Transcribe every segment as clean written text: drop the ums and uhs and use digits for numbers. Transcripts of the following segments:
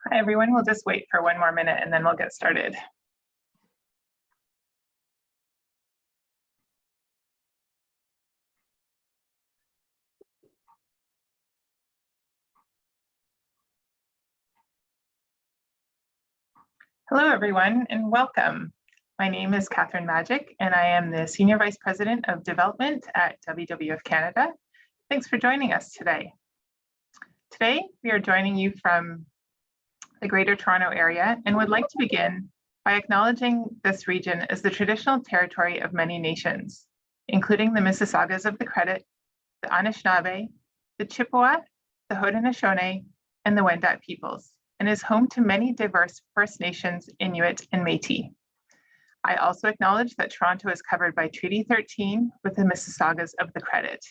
Hi, everyone. We'll just wait for one more minute and then we'll get started. Hello, everyone, and welcome. My name is Catherine Magic, and I am the Senior Vice President of Development at WWF Canada. Thanks for joining us today. Today, we are joining you from the Greater Toronto Area and would like to begin by acknowledging this region as the traditional territory of many nations, including the Mississaugas of the Credit, the Anishinaabe, the Chippewa, the Haudenosaunee, and the Wendat peoples, and is home to many diverse First Nations, Inuit, and Métis. I also acknowledge that Toronto is covered by Treaty 13 with the Mississaugas of the Credit.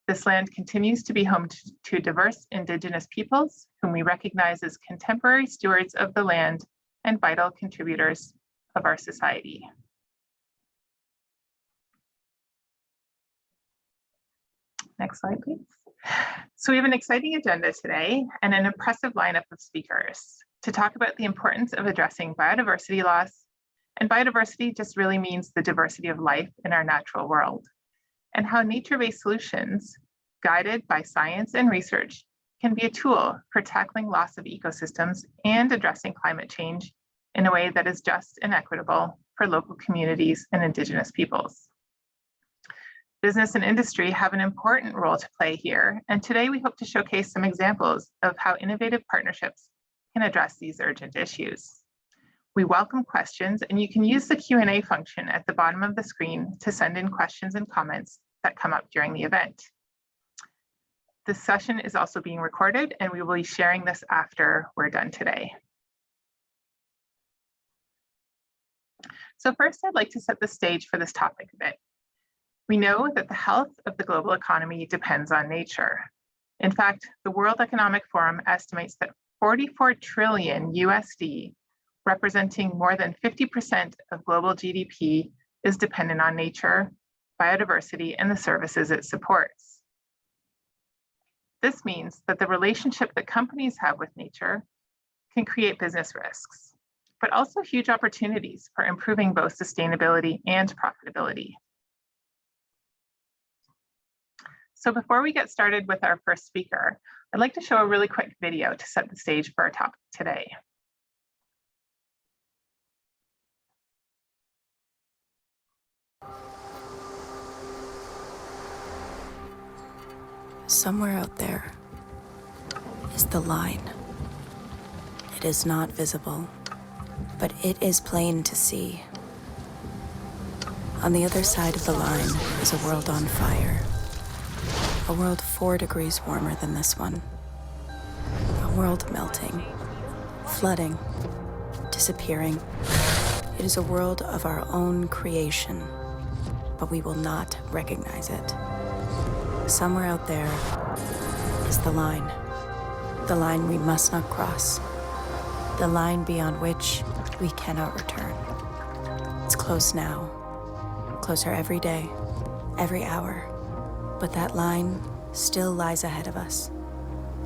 This land continues to be home to diverse Indigenous peoples, whom we recognize as contemporary stewards of the land and vital contributors of our society. Next slide, please. So we have an exciting agenda today and an impressive lineup of speakers to talk about the importance of addressing biodiversity loss. And biodiversity just really means the diversity of life in our natural world, and how nature-based solutions guided by science and research can be a tool for tackling loss of ecosystems and addressing climate change in a way that is just and equitable for local communities and Indigenous peoples. Business and industry have an important role to play here, and today we hope to showcase some examples of how innovative partnerships can address these urgent issues. We welcome questions, and you can use the Q&A function at the bottom of the screen to send in questions and comments that come up during the event. This session is also being recorded, and we will be sharing this after we're done today. So first, I'd like to set the stage for this topic a bit. We know that the health of the global economy depends on nature. In fact, the World Economic Forum estimates that 44 trillion USD, representing more than 50% of global GDP, is dependent on nature, biodiversity, and the services it supports. This means that the relationship that companies have with nature can create business risks, but also huge opportunities for improving both sustainability and profitability. So before we get started with our first speaker, I'd like to show a really quick video to set the stage for our topic today. Somewhere out there is the line. It is not visible, but it is plain to see. On the other side of the line is a world on fire. A world 4 degrees warmer than this one. A world melting, flooding, disappearing. It is a world of our own creation, but we will not recognize it. Somewhere out there is the line we must not cross, the line beyond which we cannot return. It's close now, closer every day, every hour. But that line still lies ahead of us,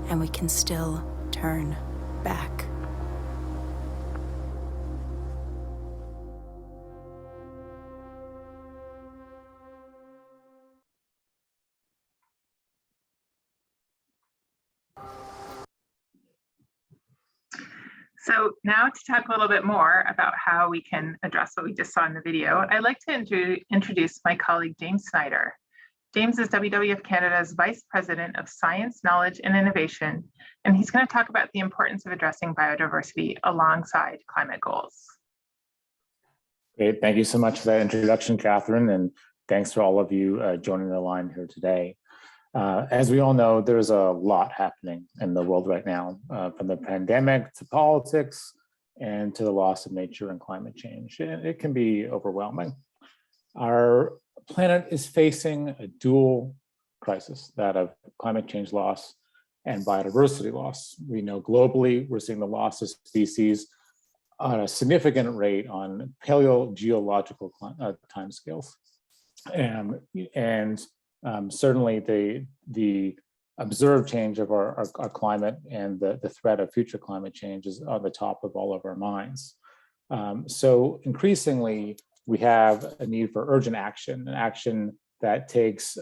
and we can still turn back. So now to talk a little bit more about how we can address what we just saw in the video, I'd like to introduce my colleague, James Snyder. James is WWF Canada's Vice President of Science, Knowledge, and Innovation, and he's going to talk about the importance of addressing biodiversity alongside climate goals. Great, thank you so much for that introduction, Catherine, and thanks for all of you joining the line here today. As we all know, there's a lot happening in the world right now, from the pandemic to politics and to the loss of nature and climate change. And it can be overwhelming. Our planet is facing a dual crisis, that of climate change loss and biodiversity loss. We know globally we're seeing the loss of species on a significant rate on paleogeological timescales. And certainly the observed change of our climate and the threat of future climate change is on the top of all of our minds. So increasingly, we have a need for urgent action, an action that takes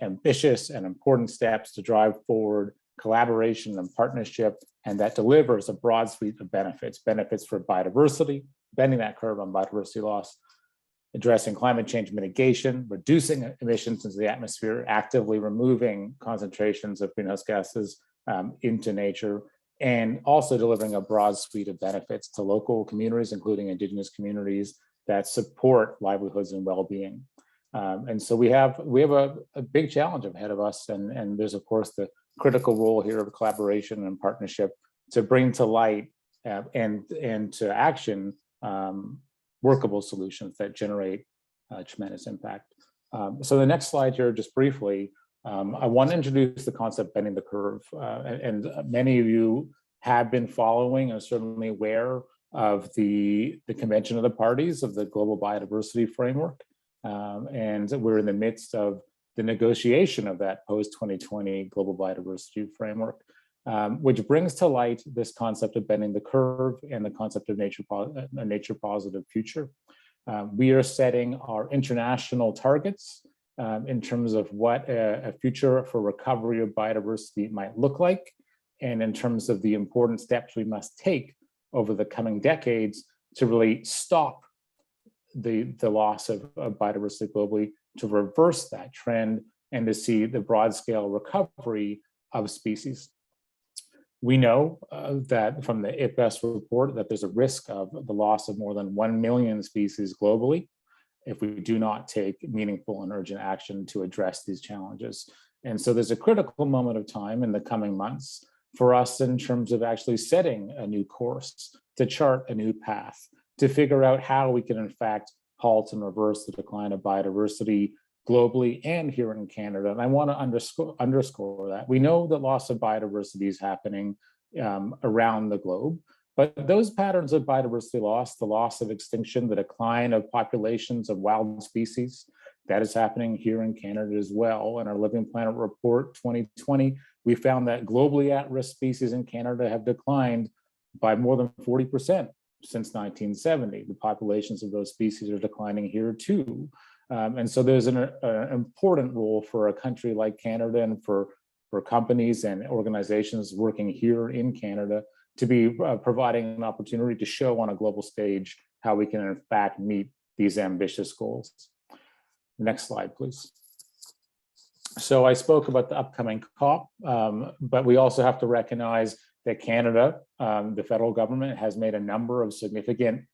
ambitious and important steps to drive forward collaboration and partnership, and that delivers a broad suite of benefits for biodiversity, bending that curve on biodiversity loss, addressing climate change mitigation, reducing emissions into the atmosphere, actively removing concentrations of greenhouse gases into nature, and also delivering a broad suite of benefits to local communities, including Indigenous communities that support livelihoods and well-being. And so we have a big challenge ahead of us, and there's of course the critical role here of collaboration and partnership to bring to light and to action workable solutions that generate tremendous impact. So the next slide here, just briefly, I want to introduce the concept bending the curve, and many of you have been following and certainly aware of the Convention of the Parties of the Global Biodiversity Framework, and we're in the midst of the negotiation of that post-2020 Global Biodiversity Framework, which brings to light this concept of bending the curve and the concept of a nature-positive future. We are setting our international targets in terms of what a future for recovery of biodiversity might look like, and in terms of the important steps we must take over the coming decades to really stop the loss of biodiversity globally, to reverse that trend, and to see the broad-scale recovery of species. We know that from the IPBES report that there's a risk of the loss of more than 1 million species globally if we do not take meaningful and urgent action to address these challenges. And so there's a critical moment of time in the coming months for us in terms of actually setting a new course, to chart a new path, to figure out how we can in fact halt and reverse the decline of biodiversity globally and here in Canada. And I want to underscore that. We know the loss of biodiversity is happening around the globe, but those patterns of biodiversity loss, the loss of extinction, the decline of populations of wild species, that is happening here in Canada as well. In our Living Planet Report 2020, we found that globally at-risk species in Canada have declined by more than 40% since 1970. The populations of those species are declining here too. And so there's an important role for a country like Canada and for companies and organizations working here in Canada to be providing an opportunity to show on a global stage how we can in fact meet these ambitious goals. Next slide, please. So I spoke about the upcoming COP, but we also have to recognize that Canada, the federal government, has made a number of significant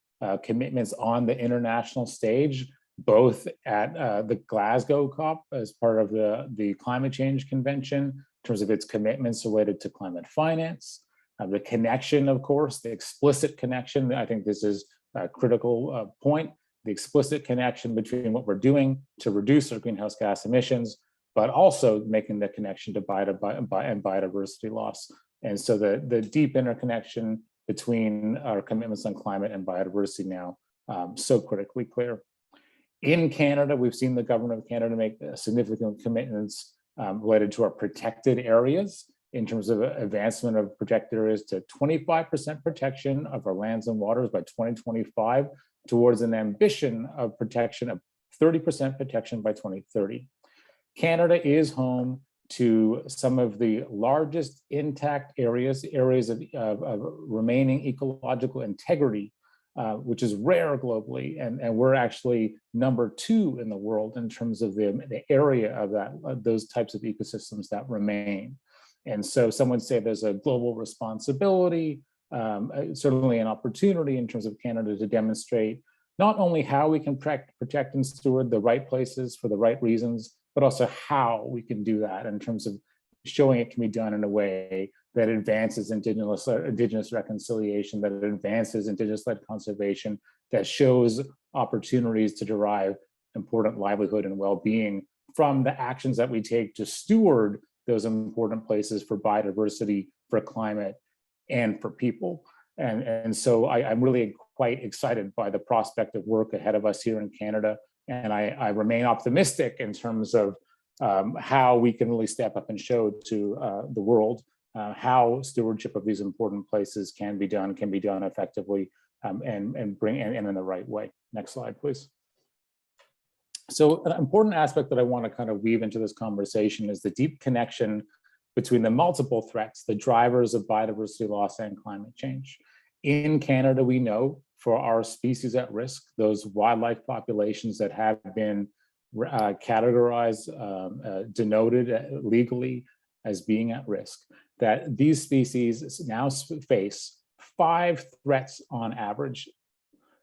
commitments on the international stage, both at the Glasgow COP as part of the Climate Change Convention, in terms of its commitments related to climate finance, the connection, of course, the explicit connection. I think this is a critical point, the explicit connection between what we're doing to reduce our greenhouse gas emissions, but also making the connection to biodiversity loss. And so the deep interconnection between our commitments on climate and biodiversity now so critically clear. In Canada, we've seen the government of Canada make significant commitments related to our protected areas in terms of advancement of protected areas to 25% protection of our lands and waters by 2025, towards an ambition of protection of 30% protection by 2030. Canada is home to some of the largest intact areas of remaining ecological integrity, which is rare globally, and we're actually #2 in the world in terms of the area of those types of ecosystems that remain. And so some would say there's a global responsibility, certainly an opportunity in terms of Canada to demonstrate not only how we can protect and steward the right places for the right reasons, but also how we can do that in terms of showing it can be done in a way that advances Indigenous reconciliation, that advances Indigenous-led conservation, that shows opportunities to derive important livelihood and well-being from the actions that we take to steward those important places for biodiversity, for climate, and for people. And so I'm really quite excited by the prospect of work ahead of us here in Canada. And I remain optimistic in terms of how we can really step up and show to the world how stewardship of these important places can be done effectively and in the right way. Next slide, please. So an important aspect that I want to kind of weave into this conversation is the deep connection between the multiple threats, the drivers of biodiversity loss and climate change. In Canada, we know for our species at risk, those wildlife populations that have been categorized, denoted legally as being at risk, that these species now face 5 threats on average.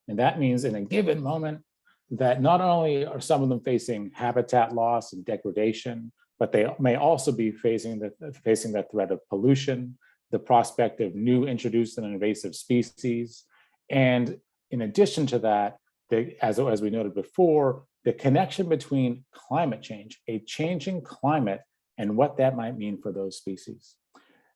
And that means in a given moment that not only are some of them facing habitat loss and degradation, but they may also be facing the threat of pollution, the prospect of new introduced and invasive species. And in addition to that, as we noted before, the connection between climate change, a changing climate, and what that might mean for those species.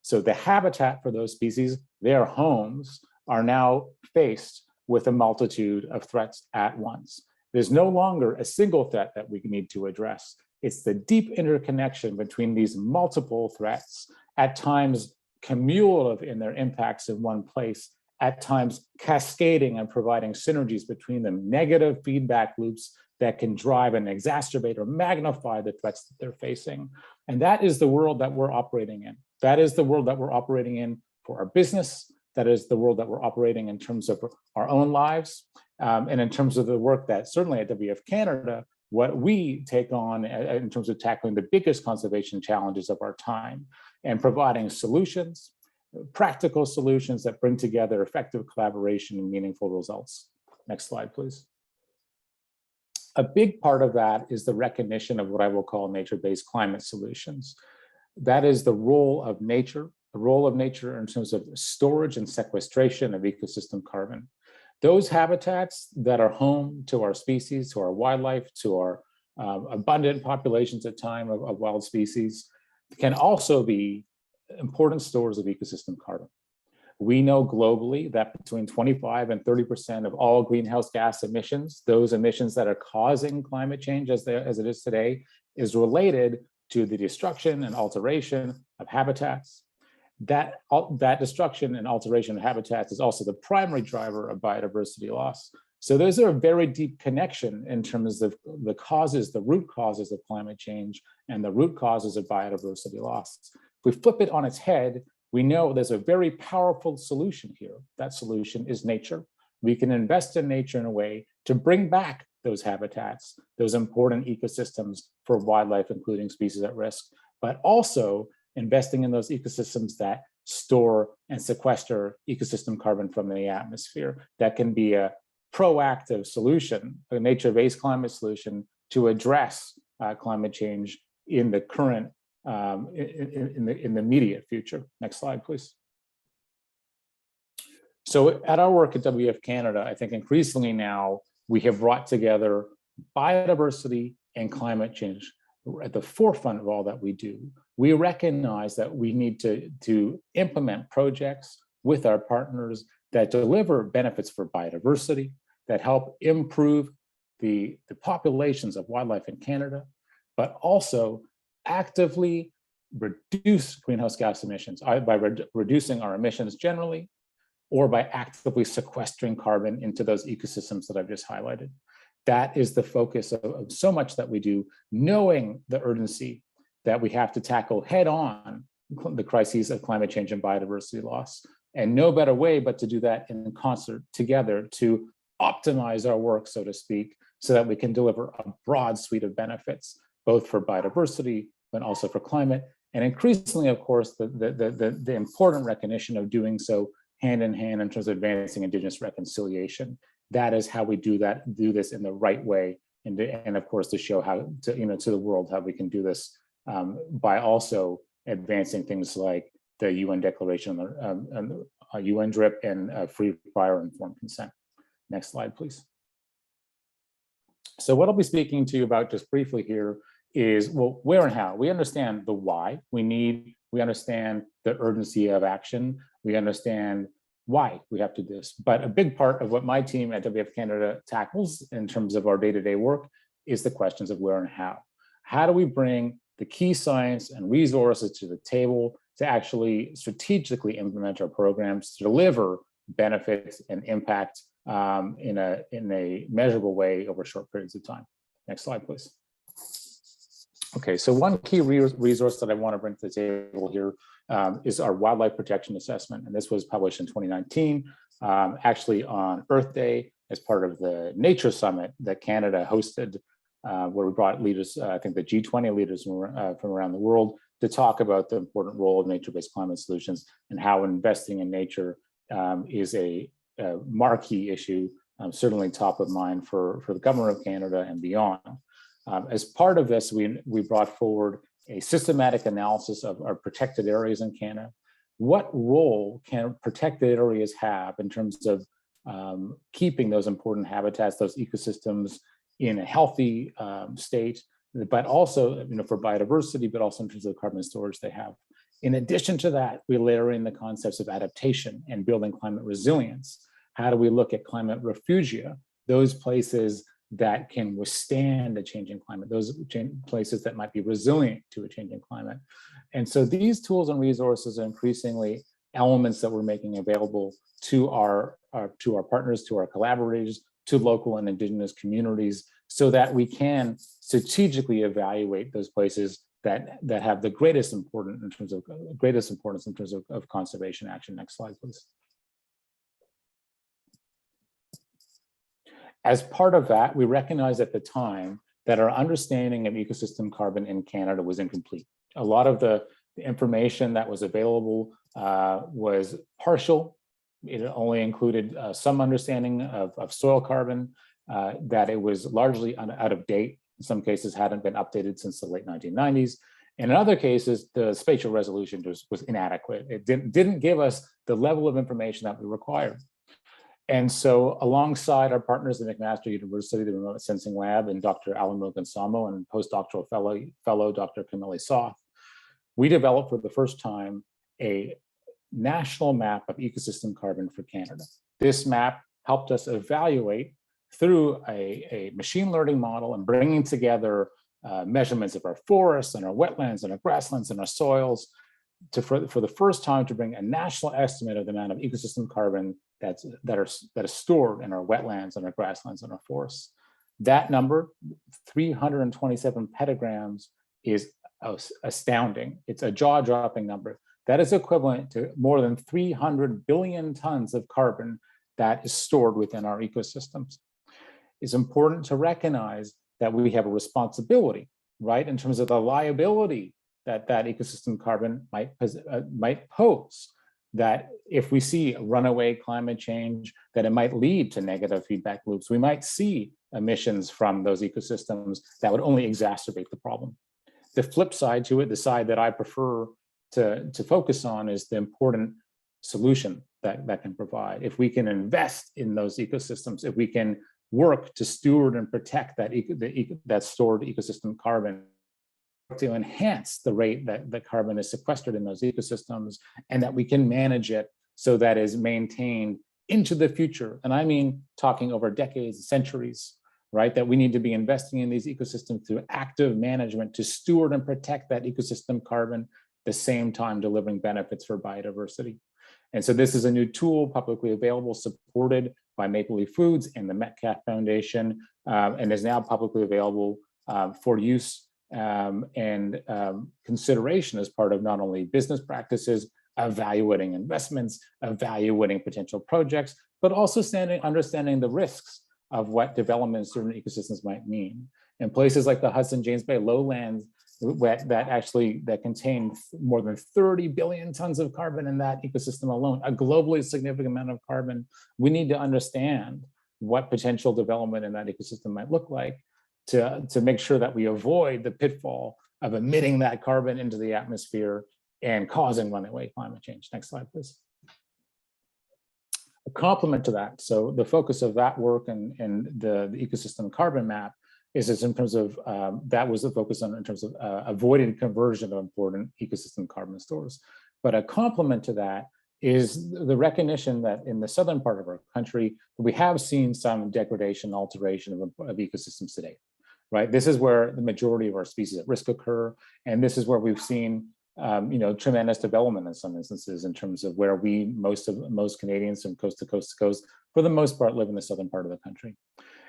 So the habitat for those species, their homes, are now faced with a multitude of threats at once. There's no longer a single threat that we need to address. It's the deep interconnection between these multiple threats, at times cumulative in their impacts in one place, at times cascading and providing synergies between them, negative feedback loops that can drive and exacerbate or magnify the threats that they're facing. And that is the world that we're operating in. That is the world that we're operating in for our business. That is the world that we're operating in terms of our own lives. And in terms of the work that certainly at WWF Canada, what we take on in terms of tackling the biggest conservation challenges of our time and providing solutions, practical solutions that bring together effective collaboration and meaningful results. Next slide, please. A big part of that is the recognition of what I will call nature-based climate solutions. That is the role of nature in terms of storage and sequestration of ecosystem carbon. Those habitats that are home to our species, to our wildlife, to our abundant populations at time of wild species, can also be important stores of ecosystem carbon. We know globally that between 25 and 30% of all greenhouse gas emissions, those emissions that are causing climate change as it is today, is related to the destruction and alteration of habitats. That destruction and alteration of habitats is also the primary driver of biodiversity loss. So there's a very deep connection in terms of the causes, the root causes of climate change and the root causes of biodiversity loss. If we flip it on its head, we know there's a very powerful solution here. That solution is nature. We can invest in nature in a way to bring back those habitats, those important ecosystems for wildlife, including species at risk, but also investing in those ecosystems that store and sequester ecosystem carbon from the atmosphere. That can be a proactive solution, a nature-based climate solution to address climate change in the current, in the immediate future. Next slide, please. So at our work at WWF Canada, I think increasingly now we have brought together biodiversity and climate change at the forefront of all that we do. We recognize that we need to implement projects with our partners that deliver benefits for biodiversity, that help improve the populations of wildlife in Canada, but also actively reduce greenhouse gas emissions by reducing our emissions generally, or by actively sequestering carbon into those ecosystems that I've just highlighted. That is the focus of so much that we do, knowing the urgency that we have to tackle head on the crises of climate change and biodiversity loss. And no better way but to do that in concert together to optimize our work, so to speak, so that we can deliver a broad suite of benefits, both for biodiversity, but also for climate. And increasingly, of course, the important recognition of doing so hand in hand in terms of advancing Indigenous reconciliation. That is how we do this in the right way, and of course to show how to the world how we can do this by also advancing things like the UN Declaration on UN DRIP and free, prior, and informed consent. Next slide, please. So what I'll be speaking to you about just briefly here is, well, where and how. We understand the why. We understand the urgency of action. We understand why we have to do this. But a big part of what my team at WWF Canada tackles in terms of our day-to-day work is the questions of where and how. How do we bring the key science and resources to the table to actually strategically implement our programs to deliver benefits and impact in a measurable way over short periods of time? Next slide, please. Okay, so one key resource that I want to bring to the table here is our wildlife protection assessment. And this was published in 2019, actually on Earth Day, as part of the Nature Summit that Canada hosted, where we brought leaders, I think the G20 leaders from around the world, to talk about the important role of nature-based climate solutions and how investing in nature is a marquee issue, certainly top of mind for the government of Canada and beyond. As part of this, we brought forward a systematic analysis of our protected areas in Canada. What role can protected areas have in terms of keeping those important habitats, those ecosystems in a healthy state, but also, for biodiversity, but also in terms of the carbon storage they have. In addition to that, we layer in the concepts of adaptation and building climate resilience. How do we look at climate refugia, those places that can withstand a changing climate, those places that might be resilient to a changing climate? And so these tools and resources are increasingly elements that we're making available to our partners, to our collaborators, to local and Indigenous communities, so that we can strategically evaluate those places that have the greatest importance in terms of conservation action. Next slide, please. As part of that, we recognized at the time that our understanding of ecosystem carbon in Canada was incomplete. A lot of the information that was available was partial. It only included some understanding of soil carbon, that it was largely out of date. In some cases, hadn't been updated since the late 1990s. And in other cases, the spatial resolution was inadequate. It didn't give us the level of information that we required. And so alongside our partners at McMaster University, the Remote Sensing Lab, and Dr. Alan Mogansamo and postdoctoral fellow Dr. Camille Soth, we developed for the first time a national map of ecosystem carbon for Canada. This map helped us evaluate through a machine learning model and bringing together measurements of our forests and our wetlands and our grasslands and our soils for the first time to bring a national estimate of the amount of ecosystem carbon that is stored in our wetlands and our grasslands and our forests. That number, 327 petagrams, is astounding. It's a jaw-dropping number. That is equivalent to more than 300 billion tons of carbon that is stored within our ecosystems. It's important to recognize that we have a responsibility, right, in terms of the liability that ecosystem carbon might pose. That if we see runaway climate change, that it might lead to negative feedback loops. We might see emissions from those ecosystems that would only exacerbate the problem. The flip side to it, the side that I prefer to focus on, is the important solution that can provide. If we can invest in those ecosystems, if we can work to steward and protect that stored ecosystem carbon, to enhance the rate that the carbon is sequestered in those ecosystems, and that we can manage it so that is maintained into the future. And I mean talking over decades, centuries, right? That we need to be investing in these ecosystems through active management to steward and protect that ecosystem carbon, at the same time delivering benefits for biodiversity. And so this is a new tool publicly available, supported by Maple Leaf Foods and the Metcalf Foundation, and is now publicly available for use and consideration as part of not only business practices, evaluating investments, evaluating potential projects, but also understanding the risks of what development in certain ecosystems might mean. In places like the Hudson James Bay lowlands that contain more than 30 billion tons of carbon in that ecosystem alone, a globally significant amount of carbon, we need to understand what potential development in that ecosystem might look like to make sure that we avoid the pitfall of emitting that carbon into the atmosphere and causing runaway climate change. Next slide, please. A complement to that, so the focus of that work and the ecosystem carbon map is in terms of, that was the focus on in terms of avoiding conversion of important ecosystem carbon stores. But a complement to that is the recognition that in the southern part of our country, we have seen some degradation, alteration of ecosystems today. right? This is where the majority of our species at risk occur. And this is where we've seen tremendous development in some instances in terms of where most Canadians from coast to coast to coast, for the most part, live in the southern part of the country.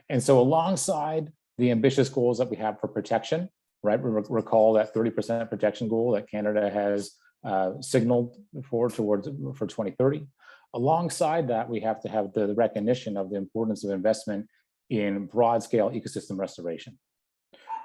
And so alongside the ambitious goals that we have for protection, right? Recall that 30% protection goal that Canada has signaled for 2030. Alongside that, we have to have the recognition of the importance of investment in broad-scale ecosystem restoration,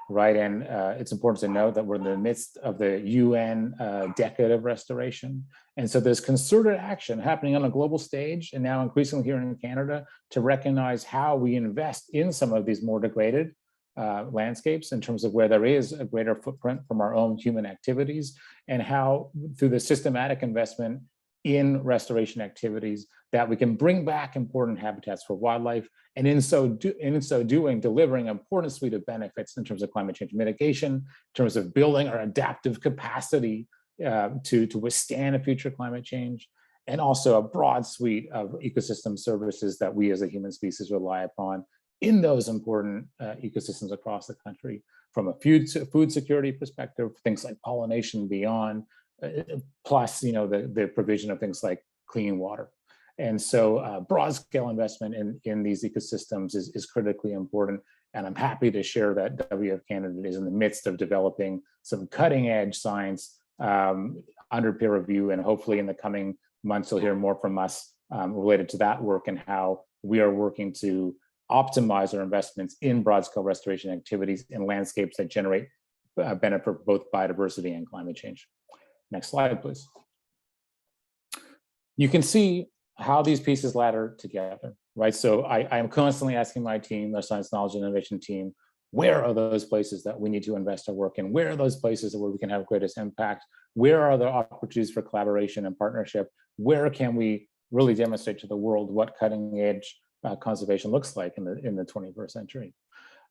right? And it's important to note that we're in the midst of the UN decade of restoration. And so there's concerted action happening on a global stage, and now increasingly here in Canada, to recognize how we invest in some of these more degraded landscapes in terms of where there is a greater footprint from our own human activities, and how through the systematic investment in restoration activities that we can bring back important habitats for wildlife, and in so doing, delivering an important suite of benefits in terms of climate change mitigation, in terms of building our adaptive capacity to withstand a future climate change, and also a broad suite of ecosystem services that we as a human species rely upon in those important ecosystems across the country, from a food security perspective, things like pollination beyond, plus the provision of things like clean water. And so broad scale investment in these ecosystems is critically important. And I'm happy to share that WWF Canada is in the midst of developing some cutting edge science under peer review. And hopefully in the coming months, you'll hear more from us related to that work and how we are working to optimize our investments in broad scale restoration activities in landscapes that generate benefit for both biodiversity and climate change. Next slide, please. You can see how these pieces ladder together, right? So I am constantly asking my team, the Science, Knowledge, and Innovation team, where are those places that we need to invest our work in? Where are those places where we can have greatest impact? Where are the opportunities for collaboration and partnership? Where can we really demonstrate to the world what cutting edge conservation looks like in the 21st century?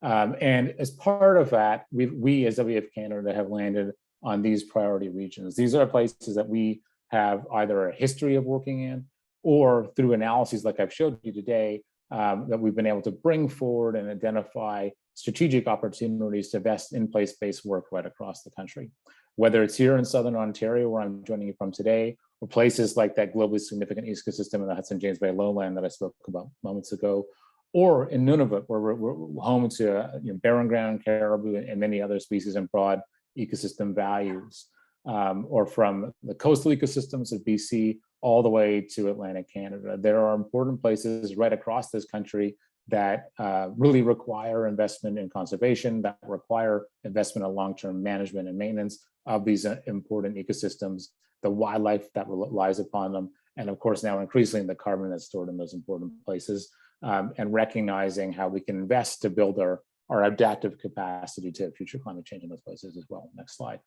And as part of that, we as WWF Canada have landed on these priority regions. These are places that we have either a history of working in, or through analyses like I've showed you today, that we've been able to bring forward and identify strategic opportunities to invest in place-based work right across the country. Whether it's here in Southern Ontario, where I'm joining you from today, or places like that globally significant ecosystem in the Hudson James Bay lowland that I spoke about moments ago, or in Nunavut, where we're home to barren ground caribou and many other species and broad ecosystem values, or from the coastal ecosystems of BC all the way to Atlantic Canada. There are important places right across this country that really require investment in conservation, that require investment in long-term management and maintenance of these important ecosystems, the wildlife that relies upon them, and of course now increasingly the carbon that's stored in those important places, and recognizing how we can invest to build our adaptive capacity to future climate change in those places as well. Next slide.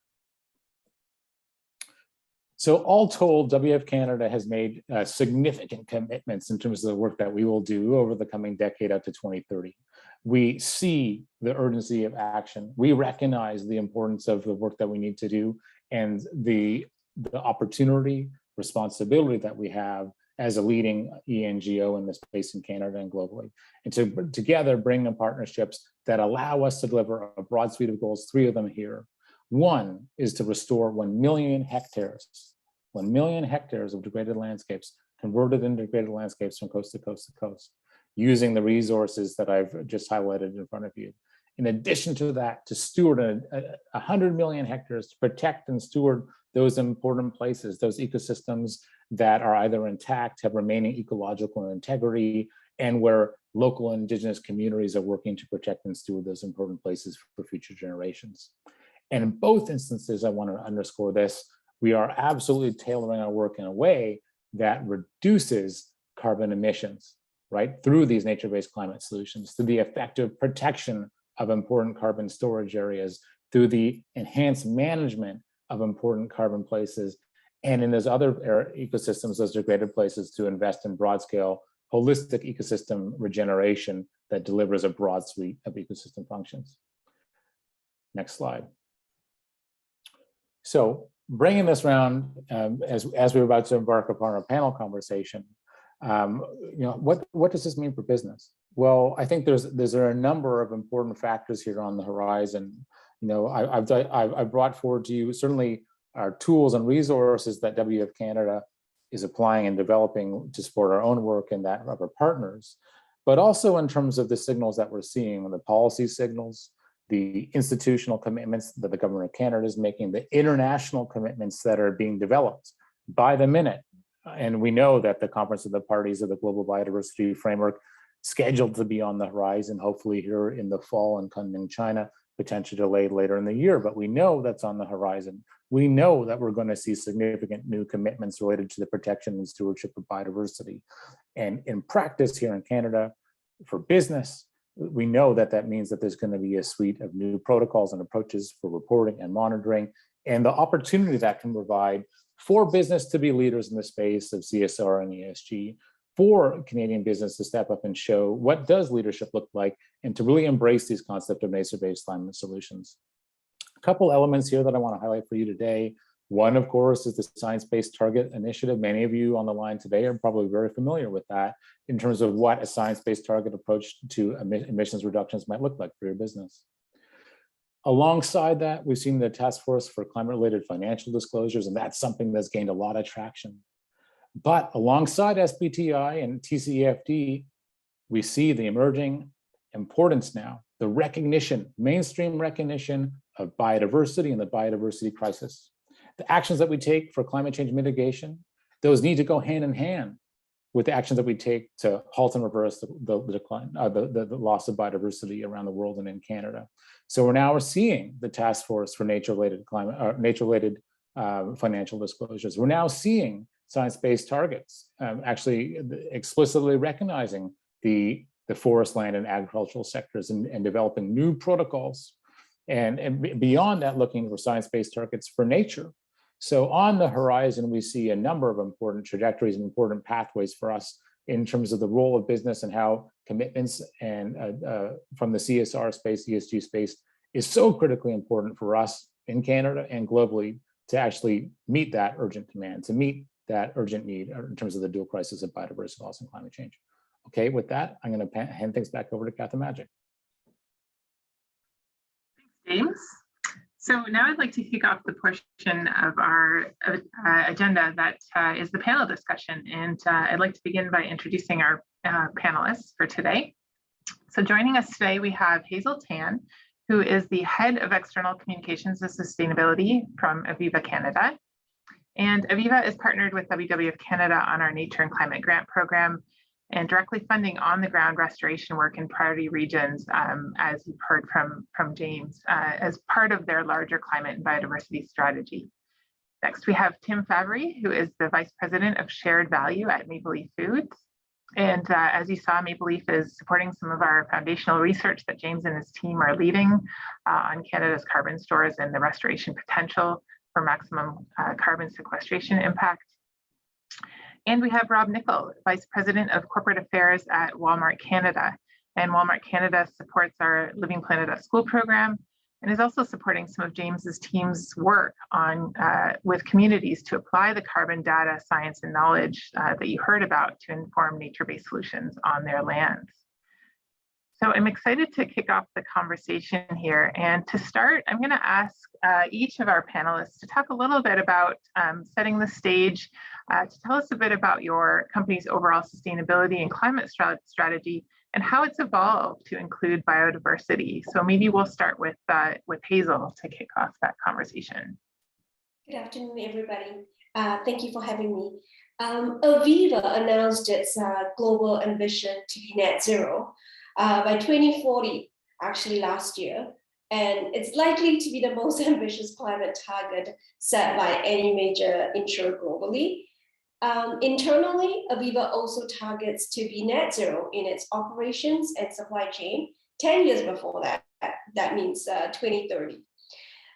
So all told, WWF Canada has made significant commitments in terms of the work that we will do over the coming decade up to 2030. We see the urgency of action. We recognize the importance of the work that we need to do and the opportunity, responsibility that we have as a leading ENGO in this space in Canada and globally. And to together bring in partnerships that allow us to deliver a broad suite of goals, 3 of them here. One is to restore 1 million hectares of degraded landscapes, converted into degraded landscapes from coast to coast to coast, using the resources that I've just highlighted in front of you. In addition to that, to steward 100 million hectares, to protect and steward those important places, those ecosystems that are either intact, have remaining ecological integrity, and where local Indigenous communities are working to protect and steward those important places for future generations. And in both instances, I want to underscore this, we are absolutely tailoring our work in a way that reduces carbon emissions, right? Through these nature-based climate solutions, through the effective protection of important carbon storage areas, through the enhanced management of important carbon places, and in those other ecosystems, those degraded places, to invest in broad scale, holistic ecosystem regeneration that delivers a broad suite of ecosystem functions. Next slide. So bringing this around, as we're about to embark upon our panel conversation, what does this mean for business? Well, I think there's a number of important factors here on the horizon. I've brought forward to you certainly our tools and resources that WWF Canada is applying and developing to support our own work and that of our partners, but also in terms of the signals that we're seeing, the policy signals, the institutional commitments that the government of Canada is making, the international commitments that are being developed by the minute. And we know that the Conference of the Parties of the Global Biodiversity Framework scheduled to be on the horizon, hopefully here in the fall and coming in China, potentially delayed later in the year, but we know that's on the horizon. We know that we're going to see significant new commitments related to the protection and stewardship of biodiversity. And in practice here in Canada, for business, we know that that means that there's going to be a suite of new protocols and approaches for reporting and monitoring, and the opportunity that can provide for business to be leaders in the space of CSR and ESG, for Canadian business to step up and show what does leadership look like, and to really embrace these concepts of nature-based climate solutions. A couple elements here that I want to highlight for you today. One, of course, is the Science-Based Target Initiative. Many of you on the line today are probably very familiar with that in terms of what a science-based target approach to emissions reductions might look like for your business. Alongside that, we've seen the Task Force for Climate-Related Financial Disclosures, and that's something that's gained a lot of traction. But alongside SBTI and TCFD, we see the emerging importance now, the recognition, mainstream recognition of biodiversity and the biodiversity crisis. The actions that we take for climate change mitigation, those need to go hand in hand with the actions that we take to halt and reverse the decline, the loss of biodiversity around the world and in Canada. So we're seeing the Task Force for nature-related financial disclosures. We're now seeing science-based targets, actually explicitly recognizing the forest, land, and agricultural sectors and developing new protocols. And beyond that, looking for science-based targets for nature. So on the horizon, we see a number of important trajectories and important pathways for us in terms of the role of business and how commitments and from the CSR space, ESG space, is so critically important for us in Canada and globally to actually meet that urgent demand, to meet that urgent need in terms of the dual crisis of biodiversity loss and climate change. Okay, with that, I'm going to hand things back over to Catherine Magic. Thanks, James. So now I'd like to kick off the portion of our agenda that is the panel discussion. And I'd like to begin by introducing our panelists for today. So joining us today, we have Hazel Tan, who is the Head of External Communications and Sustainability from Aviva Canada. And Aviva is partnered with WWF Canada on our Nature and Climate Grant Program and directly funding on-the-ground restoration work in priority regions, as you've heard from James, as part of their larger climate and biodiversity strategy. Next, we have Tim Favre, who is the Vice President of Shared Value at Maple Leaf Foods. And as you saw, Maple Leaf is supporting some of our foundational research that James and his team are leading on Canada's carbon stores and the restoration potential for maximum carbon sequestration impact. And we have Rob Nickel, Vice President of Corporate Affairs at Walmart Canada. And Walmart Canada supports our Living Planet at School program and is also supporting some of James's team's work on with communities to apply the carbon data, science, and knowledge that you heard about to inform nature-based solutions on their lands. So I'm excited to kick off the conversation here. And to start, I'm going to ask each of our panelists to talk a little bit about setting the stage, to tell us a bit about your company's overall sustainability and climate strategy and how it's evolved to include biodiversity. So maybe we'll start with Hazel to kick off that conversation. Good afternoon, everybody. Thank you for having me. Aviva announced its global ambition to be net zero by 2040, actually last year. And it's likely to be the most ambitious climate target set by any major insurer globally. Internally, Aviva also targets to be net zero in its operations and supply chain 10 years before that. That means 2030.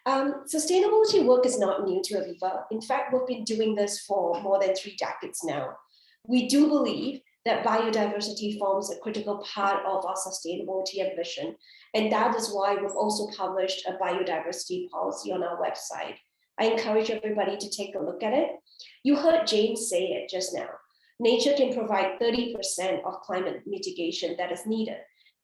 Sustainability work is not new to Aviva. In fact, we've been doing this for more than 3 decades now. We do believe that biodiversity forms a critical part of our sustainability ambition. And that is why we've also published a biodiversity policy on our website. I encourage everybody to take a look at it. You heard James say it just now. nature can provide 30% of climate mitigation that is needed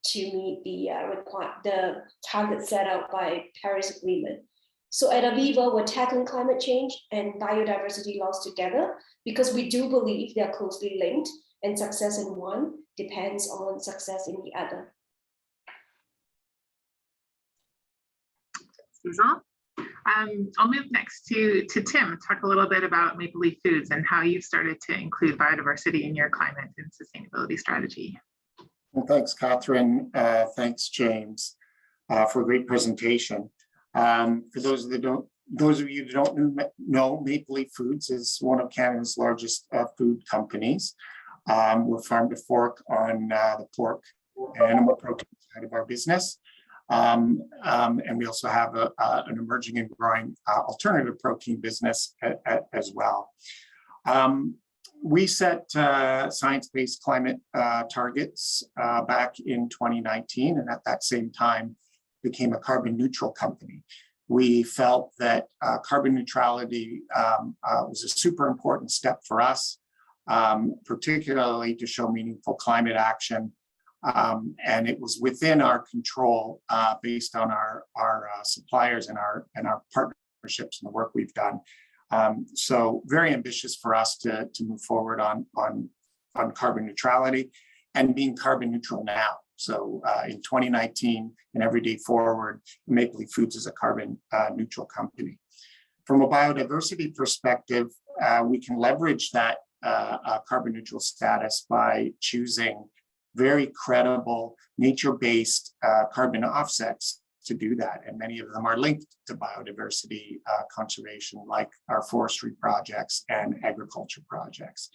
to meet the target set out by Paris Agreement. So at Aviva, we're tackling climate change and biodiversity loss together because we do believe they're closely linked, and success in one depends on success in the other. Susan. I'll move next to Tim, talk a little bit about Maple Leaf Foods and how you've started to include biodiversity in your climate and sustainability strategy. Well, thanks, Catherine. Thanks, James, for a great presentation. For those of you who don't know, Maple Leaf Foods is one of Canada's largest food companies. We're farm to fork on the pork animal protein side of our business. And we also have an emerging and growing alternative protein business as well. We set science-based climate targets back in 2019, and at that same time became a carbon neutral company. We felt that carbon neutrality was a super important step for us, particularly to show meaningful climate action. And it was within our control based on our suppliers and our partnerships and the work we've done. So very ambitious for us to move forward on carbon neutrality and being carbon neutral now. So in 2019 and every day forward, Maple Leaf Foods is a carbon neutral company. From a biodiversity perspective, we can leverage that carbon neutral status by choosing very credible nature-based carbon offsets to do that. And many of them are linked to biodiversity conservation, like our forestry projects and agriculture projects.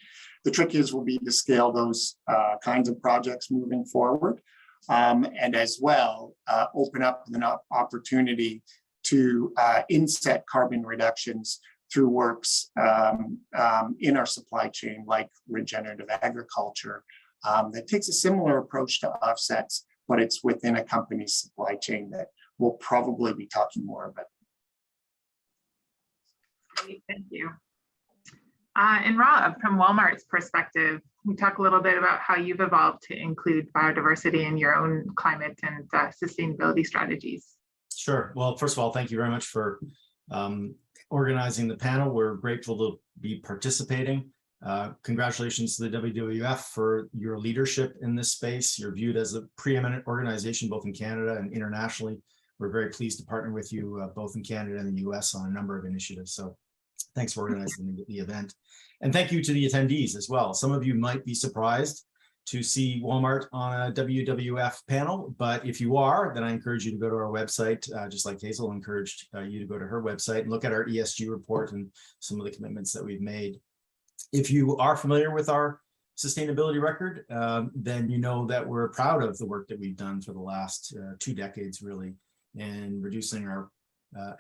The trick will be to scale those kinds of projects moving forward, and as well open up an opportunity to inset carbon reductions through works in our supply chain, like regenerative agriculture, that takes a similar approach to offsets, but it's within a company's supply chain that we'll probably be talking more about. Great, thank you. And Rob, from Walmart's perspective, we talk a little bit about how you've evolved to include biodiversity in your own climate and sustainability strategies. Sure. Well, first of all, thank you very much for organizing the panel. We're grateful to be participating. Congratulations to the WWF for your leadership in this space. You're viewed as a preeminent organization, both in Canada and internationally. We're very pleased to partner with you both in Canada and the US on a number of initiatives. So thanks for organizing the event. And thank you to the attendees as well. Some of you might be surprised to see Walmart on a WWF panel, but if you are, then I encourage you to go to our website, just like Hazel encouraged you to go to her website and look at our ESG report and some of the commitments that we've made. If you are familiar with our sustainability record, then you know that we're proud of the work that we've done for the last 2 decades, really, in reducing our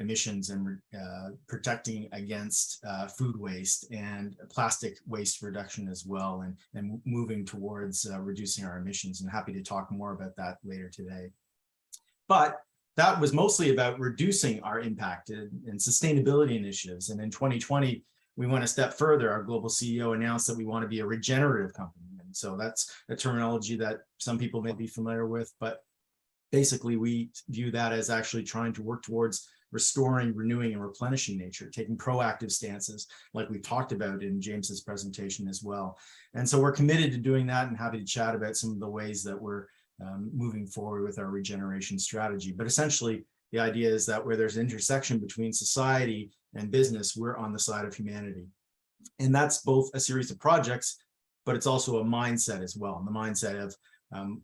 emissions and protecting against food waste and plastic waste reduction as well, and moving towards reducing our emissions. And happy to talk more about that later today. But that was mostly about reducing our impact and sustainability initiatives. And in 2020, we went a step further. Our global CEO announced that we want to be a regenerative company. And so that's a terminology that some people may be familiar with, but basically we view that as actually trying to work towards restoring, renewing, and replenishing nature, taking proactive stances like we talked about in James's presentation as well. And so we're committed to doing that and happy to chat about some of the ways that we're moving forward with our regeneration strategy. But essentially, the idea is that where there's an intersection between society and business, we're on the side of humanity. And that's both a series of projects, but it's also a mindset as well. And the mindset of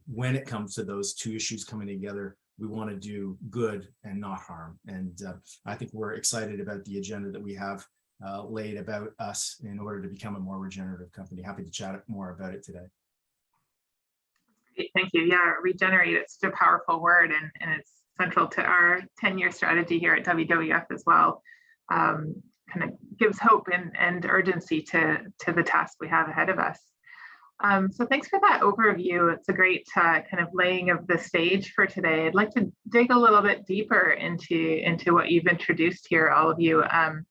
when it comes to those two issues coming together, we want to do good and not harm. And I think we're excited about the agenda that we have laid about us in order to become a more regenerative company. Happy to chat more about it today. Great, thank you. Yeah, regenerate, it's such a powerful word, and it's central to our 10-year strategy here at WWF as well. Kind of gives hope and urgency to the task we have ahead of us. So thanks for that overview. It's a great kind of laying of the stage for today. I'd like to dig a little bit deeper into what you've introduced here, all of you. And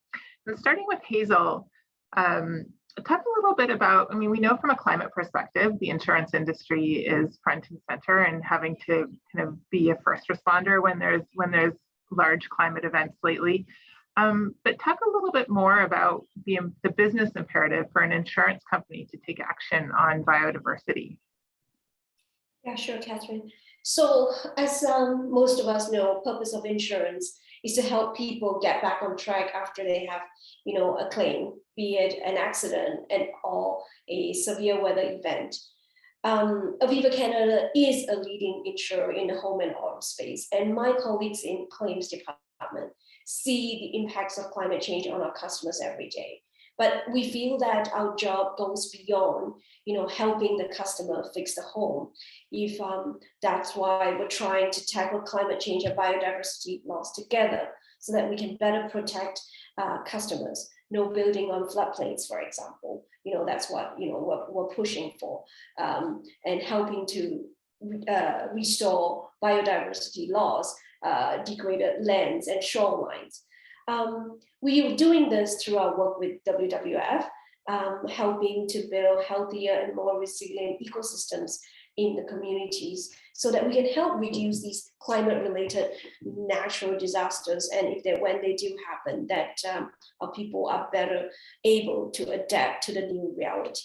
starting with Hazel, talk a little bit about, I mean, we know from a climate perspective, the insurance industry is front and center and having to kind of be a first responder when there's large climate events lately. But talk a little bit more about the business imperative for an insurance company to take action on biodiversity. Yeah, sure, Catherine. So as most of us know, purpose of insurance is to help people get back on track after they have, a claim, be it an accident or a severe weather event. Aviva Canada is a leading insurer in the home and auto space, and my colleagues in claims department see the impacts of climate change on our customers every day. But we feel that our job goes beyond, helping the customer fix the home. If that's why we're trying to tackle climate change and biodiversity loss together, so that we can better protect customers. No building on floodplains, for example. That's what we're pushing for, and helping to restore biodiversity loss, degraded lands and shorelines. We are doing this through our work with WWF, helping to build healthier and more resilient ecosystems in the communities so that we can help reduce these climate-related natural disasters. And when they do happen, that our people are better able to adapt to the new reality.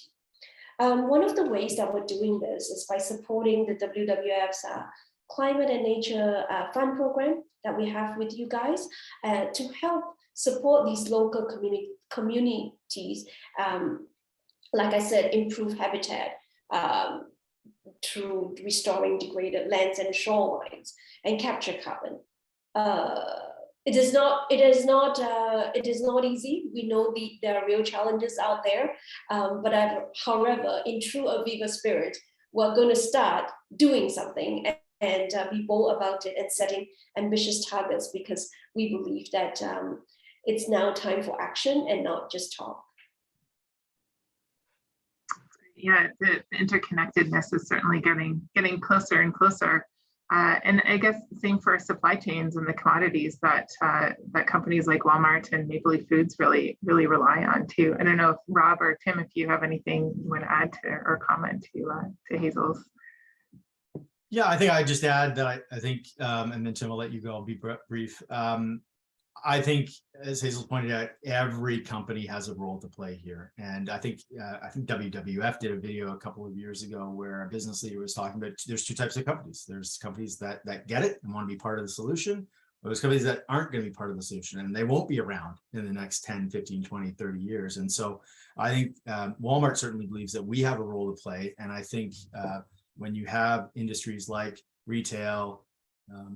One of the ways that we're doing this is by supporting the WWF's Climate and Nature Fund program that we have with you guys to help support these local communities, like I said, improve habitat through restoring degraded lands and shorelines and capture carbon. It is not easy. We know there are real challenges out there, but however, in true Aviva spirit, we're going to start doing something and be bold about it and setting ambitious targets, because we believe that it's now time for action and not just talk. Yeah, the interconnectedness is certainly getting closer and closer. And I guess same for supply chains and the commodities that companies like Walmart and Maple Leaf Foods really rely on too. I don't know if Rob or Tim, if you have anything you want to add to or comment to Hazel's. Yeah, I think I just add that I think, and then Tim, I'll let you go. I'll be brief. I think, as Hazel pointed out, every company has a role to play here, and I think WWF did a video a couple of years ago where a business leader was talking about there's two types of companies. There's companies that get it and want to be part of the solution. There's companies that aren't going to be part of the solution, and they won't be around in the next 10, 15, 20, 30 years. And so I think Walmart certainly believes that we have a role to play, and I think when you have industries like retail,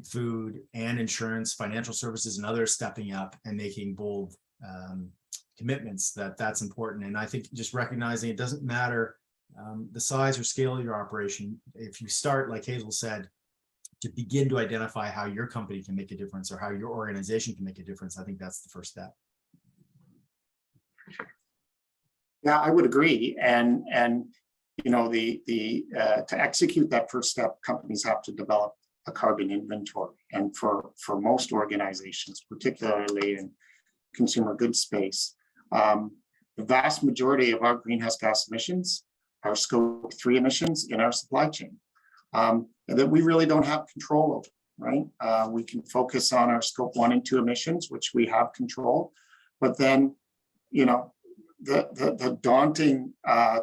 food and insurance, financial services, and others stepping up and making bold commitments, that's important. And I think just recognizing it doesn't matter the size or scale of your operation. If you start, like Hazel said, to begin to identify how your company can make a difference or how your organization can make a difference, I think that's the first step. Yeah, I would agree. And to execute that first step, companies have to develop a carbon inventory. And for most organizations, particularly in consumer goods space, the vast majority of our greenhouse gas emissions are scope 3 emissions in our supply chain, that we really don't have control over, right? We can focus on our scope 1 and 2 emissions, which we have control, but then, the daunting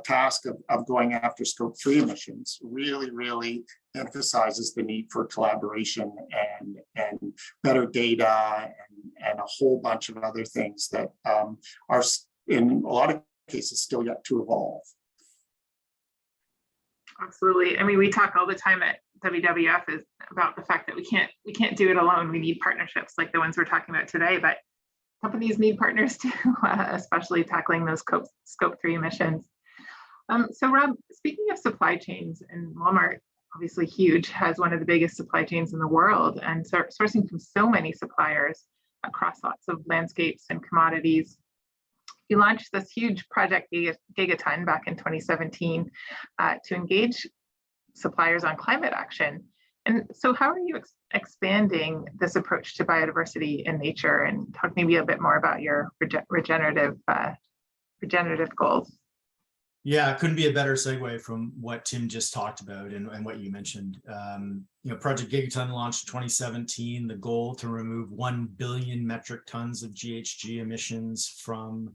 task of going after scope 3 emissions really emphasizes the need for collaboration and better data and a whole bunch of other things that are in a lot of cases still yet to evolve. Absolutely. I mean, we talk all the time at WWF is about the fact that we can't do it alone. We need partnerships like the ones we're talking about today, but companies need partners too, especially tackling those scope 3 emissions. So Rob, speaking of supply chains, and Walmart, obviously huge, has one of the biggest supply chains in the world and sourcing from so many suppliers across lots of landscapes and commodities. You launched this huge project Gigaton back in 2017 to engage suppliers on climate action. And so how are you expanding this approach to biodiversity in nature, and talk maybe a bit more about your regenerative regenerative goals. Yeah, it couldn't be a better segue from what Tim just talked about and what you mentioned. Project Gigaton launched in 2017, the goal to remove 1 billion metric tons of GHG emissions from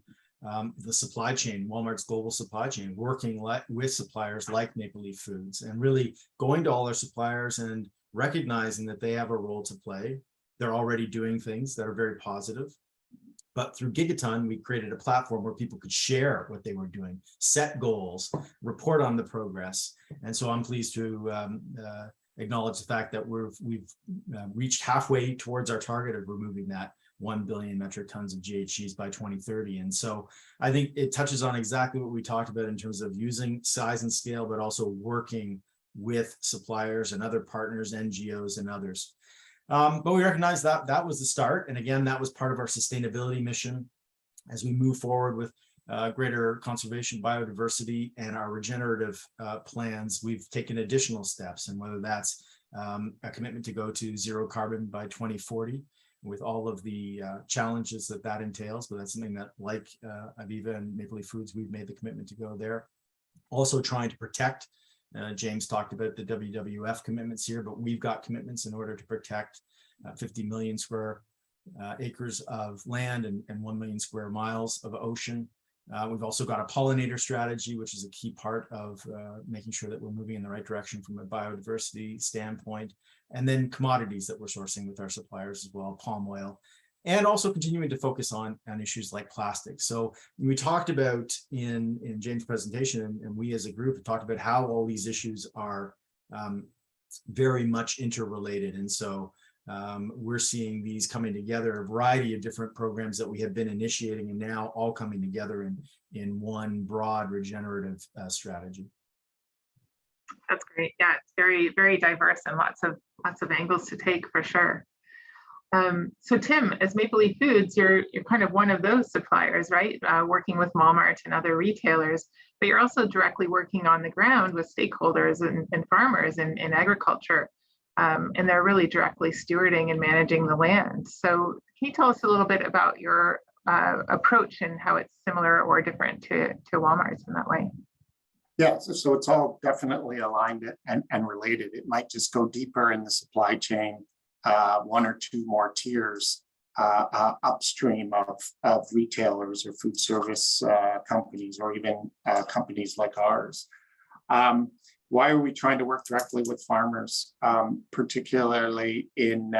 the supply chain, Walmart's global supply chain, working with suppliers like Maple Leaf Foods, and really going to all their suppliers and recognizing that they have a role to play. They're already doing things that are very positive. But through Gigaton, we created a platform where people could share what they were doing, set goals, report on the progress. And so I'm pleased to acknowledge the fact that we've reached halfway towards our target of removing that 1 billion metric tons of GHGs by 2030. And so I think it touches on exactly what we talked about in terms of using size and scale, but also working with suppliers and other partners, NGOs and others. But we recognize that that was the start. And again, that was part of our sustainability mission. As we move forward with greater conservation, biodiversity, and our regenerative plans, we've taken additional steps. And whether that's a commitment to go to zero carbon by 2040, with all of the challenges that entails, but that's something that, like Aviva and Maple Leaf Foods, we've made the commitment to go there. Also trying to protect. James talked about the WWF commitments here, but we've got commitments in order to protect 50 million square acres of land and 1 million square miles of ocean. We've also got a pollinator strategy, which is a key part of making sure that we're moving in the right direction from a biodiversity standpoint, and then commodities that we're sourcing with our suppliers as well, palm oil, and also continuing to focus on issues like plastic. So we talked about in James' presentation, and we as a group have talked about how all these issues are very much interrelated. And so we're seeing these coming together, a variety of different programs that we have been initiating and now all coming together in one broad regenerative strategy. That's great. Yeah, it's very, very diverse and lots of angles to take for sure. So Tim, as Maple Leaf Foods, you're kind of one of those suppliers, right? Working with Walmart and other retailers, but you're also directly working on the ground with stakeholders and farmers in agriculture. And they're really directly stewarding and managing the land. So can you tell us a little bit about your approach and how it's similar or different to Walmart's in that way? Yeah, so it's all definitely aligned and related. It might just go deeper in the supply chain, one or two more tiers upstream of retailers or food service companies, or even companies like ours. Why are we trying to work directly with farmers, particularly in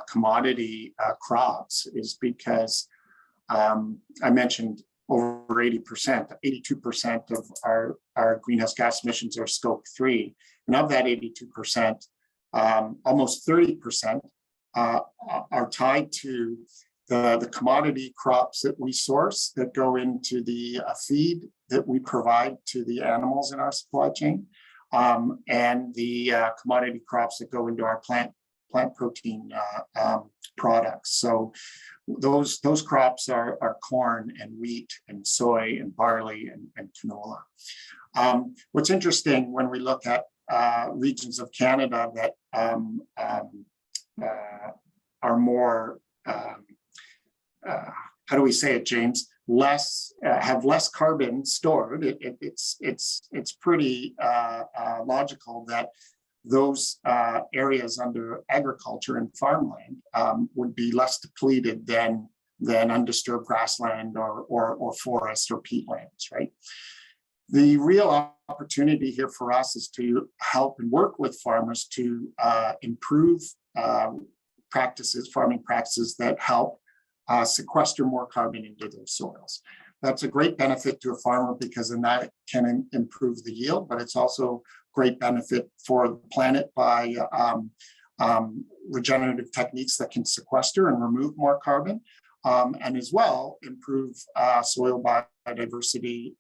commodity crops? Is because I mentioned over 80%, 82% of our greenhouse gas emissions are scope 3, and of that 82%, almost 30% are tied to the commodity crops that we source that go into the feed that we provide to the animals in our supply chain, and the commodity crops that go into our plant protein products. So those crops are corn and wheat and soy and barley and canola. What's interesting when we look at regions of Canada that are more, how do we say it, James? Have less carbon stored. It's pretty logical that those areas under agriculture and farmland would be less depleted than undisturbed grassland or forest or peatlands, right? The real opportunity here for us is to help and work with farmers to improve farming practices that help sequester more carbon into their soils. That's a great benefit to a farmer because then that can improve the yield, but it's also great benefit for the planet by regenerative techniques that can sequester and remove more carbon, and as well improve soil biodiversity,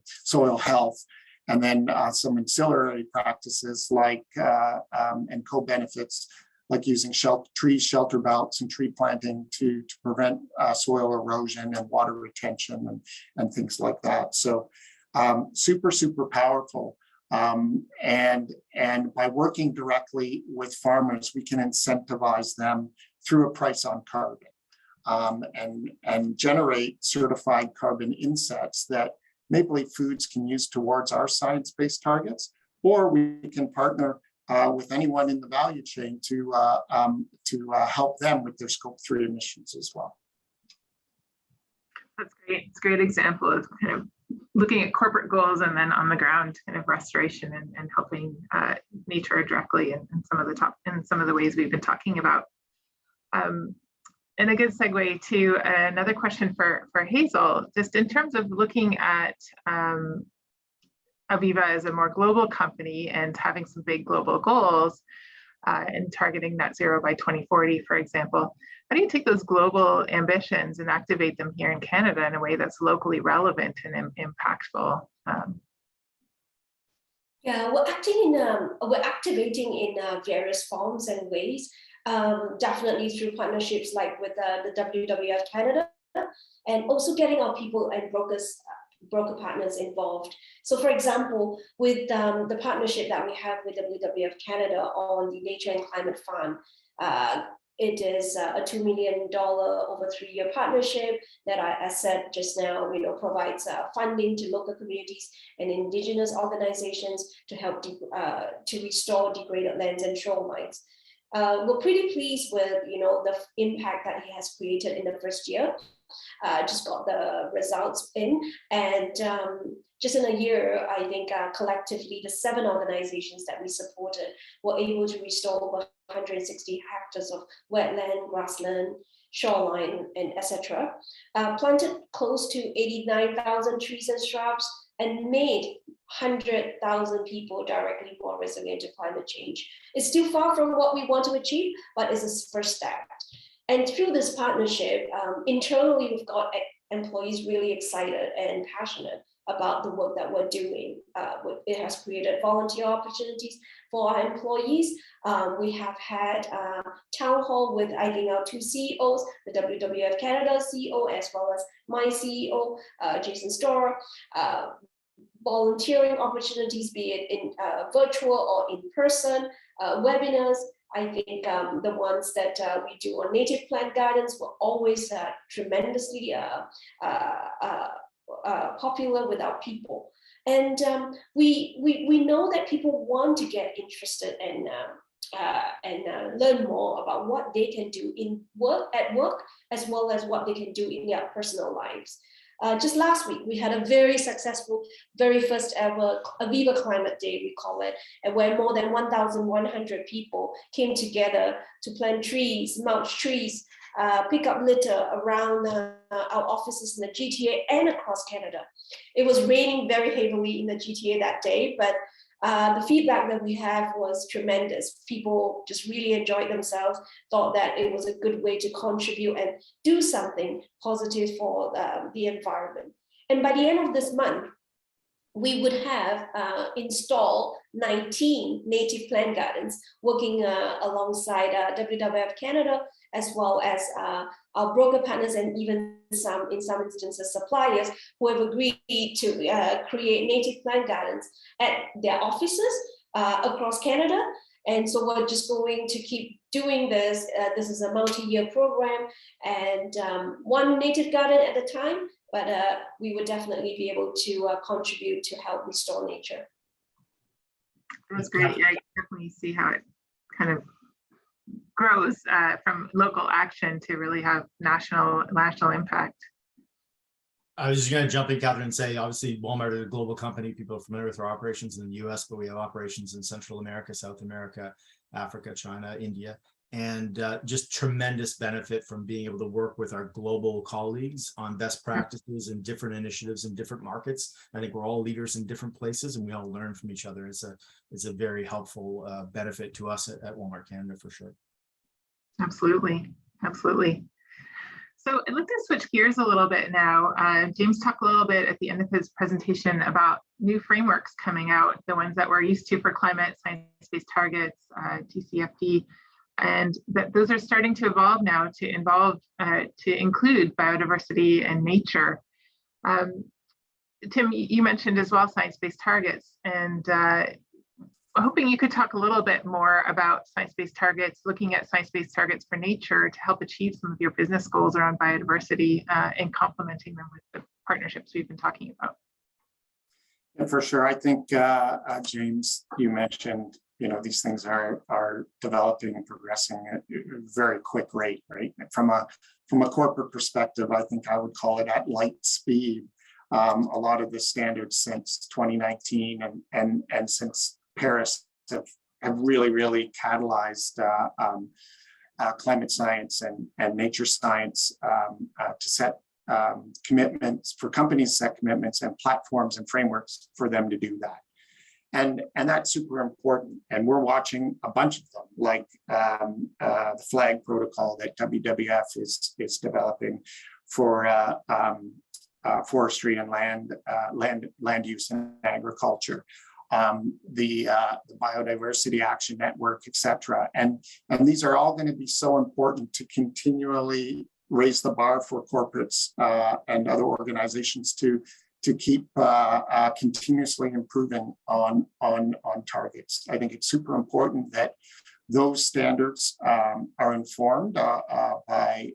soil health, and then some ancillary practices like and co-benefits like using tree shelter belts and tree planting to prevent soil erosion and water retention and things like that. So super, super powerful. And by working directly with farmers, we can incentivize them through a price on carbon. and generate certified carbon insets that Maple Leaf Foods can use towards our science-based targets, or we can partner with anyone in the value chain to help them with their Scope 3 emissions as well. That's great. It's a great example of kind of looking at corporate goals and then on the ground kind of restoration and helping nature directly in some of the ways we've been talking about. And a good segue to another question for Hazel, just in terms of looking at Aviva as a more global company and having some big global goals and targeting net zero by 2040, for example. How do you take those global ambitions and activate them here in Canada in a way that's locally relevant and impactful? Yeah, we're activating in various forms and ways. Definitely through partnerships like with the WWF-Canada, and also getting our people and broker partners involved. So for example, with the partnership that we have with WWF-Canada on the Nature and Climate Fund, it is a $2 million over 3-year partnership that I said just now, provides funding to local communities and Indigenous organizations to help to restore degraded lands and shorelines. We're pretty pleased with the impact that he has created in the first year. Just got the results in, and just in a year, I think collectively the 7 organizations that we supported were able to restore over 160 hectares of wetland, grassland, shoreline, and etc. Planted close to 89,000 trees and shrubs, and made 100,000 people directly more resilient to climate change. It's still far from what we want to achieve, but it's a first step. And through this partnership, internally, we've got employees really excited and passionate about the work that we're doing. It has created volunteer opportunities for our employees. We have had town hall with, I think, our 2 CEOs, the WWF Canada CEO, as well as my CEO, Jason Storer. Volunteering opportunities, be it in virtual or in person, webinars. I think the ones that we do on native plant gardens were always tremendously popular with our people. And we know that people want to get interested and learn more about what they can do at work, as well as what they can do in their personal lives. Just last week, we had a very successful, very first ever Aviva Climate Day, we call it, and where more than 1,100 people came together to plant trees, mulch trees, pick up litter around our offices in the GTA and across Canada. It was raining very heavily in the GTA that day, but the feedback that we have was tremendous. People just really enjoyed themselves, thought that it was a good way to contribute and do something positive for the environment. And by the end of this month, we would have installed 19 native plant gardens, working alongside WWF Canada, as well as our broker partners, and even in some instances suppliers, who have agreed to create native plant gardens at their offices across Canada. And so we're just going to keep doing this. This is a multi-year program, and one native garden at a time, but we would definitely be able to contribute to help restore nature. That's great. Yeah, you definitely see how it kind of grows from local action to really have national impact. I was just going to jump in, Catherine, and say, obviously, Walmart is a global company. People are familiar with our operations in the US, but we have operations in Central America, South America, Africa, China, India, and just tremendous benefit from being able to work with our global colleagues on best practices and different initiatives in different markets. I think we're all leaders in different places, and we all learn from each other. It's a very helpful benefit to us at Walmart Canada, for sure. Absolutely. So I'd like to switch gears a little bit now. James talked a little bit at the end of his presentation about new frameworks coming out, the ones that we're used to for climate, science-based targets, TCFD, and that those are starting to evolve now to include biodiversity and nature. Tim, you mentioned as well science-based targets, and hoping you could talk a little bit more about science-based targets, looking at science-based targets for nature to help achieve some of your business goals around biodiversity and complementing them with the partnerships we've been talking about. And for sure, I think, James, you mentioned, these things are developing and progressing at a very quick rate, right? From a corporate perspective, I think I would call it at light speed. A lot of the standards since 2019 and since Paris have really catalyzed climate science and nature science to set commitments for companies, to set commitments and platforms and frameworks for them to do that. And that's super important. And we're watching a bunch of them, like the FLAG protocol that WWF is developing for forestry and land use and agriculture, the Biodiversity Action Network, et cetera. And these are all going to be so important to continually raise the bar for corporates and other organizations to keep continuously improving on targets. I think it's super important that those standards are informed by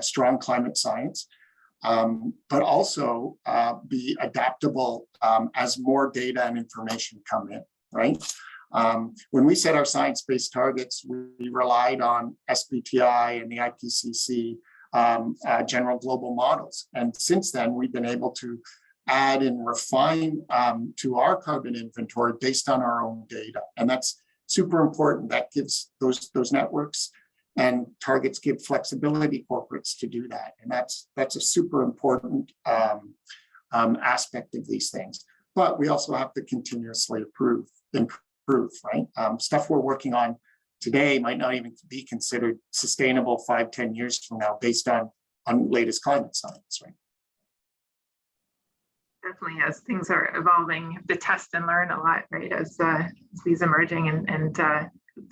strong climate science, but also be adaptable as more data and information come in, right? When we set our science-based targets, we relied on SBTI and the IPCC general global models. And since then, we've been able to add and refine to our carbon inventory based on our own data. And that's super important. That gives those networks and targets give flexibility corporates to do that. And that's a super important aspect of these things. But we also have to continuously improve, right? Stuff we're working on today might not even be considered sustainable 5-10 years from now based on latest climate science, right? Definitely, as things are evolving, you have to test and learn a lot, right? As these emerging, and